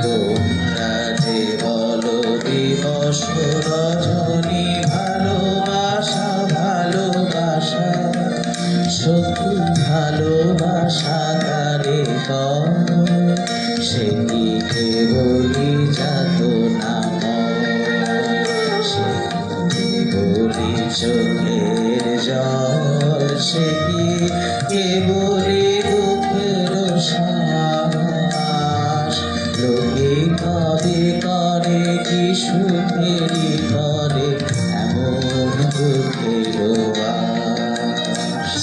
তোমরা যে বলো দিবস রজনী ভালোবাসা ভালোবাসা সত্যি ভালোবাসা কারে সে কি কেবলই যাতনা সে কেবলই চোখের জল সে কি কেবলই দুঃখের শ্বাস লোকে কবে করে কি সুখেরই করে এমন দুঃখের বাস।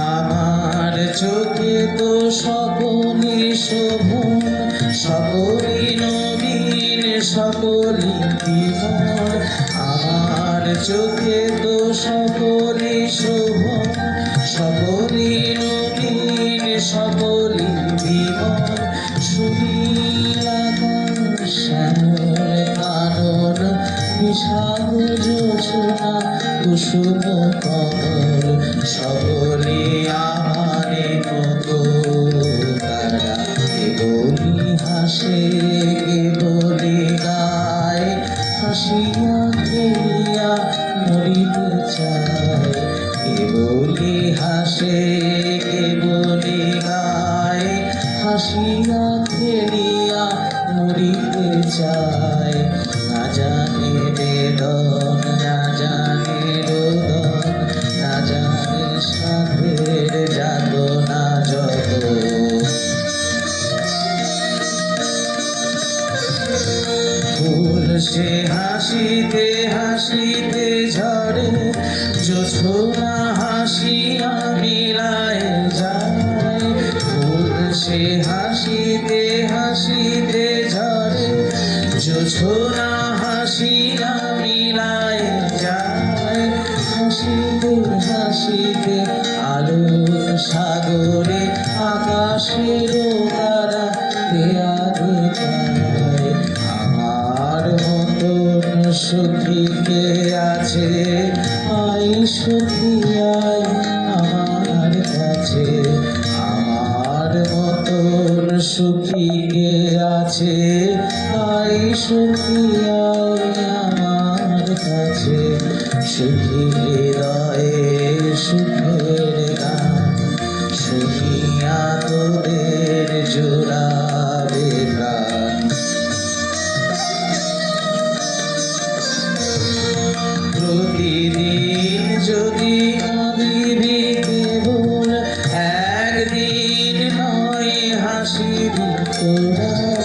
আমার চোখে তো সকলই শোভন সকলই নবীন সকলই বিমল আমার চোখে তো সকলই শোভন সকলই নবীন সকলই বিমল সুনীল আকাশ শ্যামল কানন বিশাল জোছনা কুসুম কমল সকলে আমারে মতো তারা কেবলি হাসে কেবলি গায় হাসিয়া খেলিয়া মরিতে চায় কেবলি হাসে কেবলি গায় হাসিয়া খেলিয়া মরিতে চায় না জানে বেদন না জানে রোদন না জানে সাধের যাতনা যত ফুল সে হাসিতে হাসিতে ঝরে জোছনা হাসিয়া মিলায় যায় ফুল সে হাসিতে হাসিতে ঝরে জোছনা হাসিয়া মিলায় যায় হাসিতে হাসিতে আলোর সাগরে আকাশের তারা দেয়ালে যায় আমার মতন সুখী কে আছে আই সুখী আয় আমার কাছে আমার মতন সুখী কে আছে আই সুখী আয় আমার কাছে সুখী হৃদয়ে সুখের গান সুখিয়া তোদের জোড়াবে প্রাণ প্রতিদিন যদি কাঁদিবি কেবল একদিন নয় হাসিবি তোরা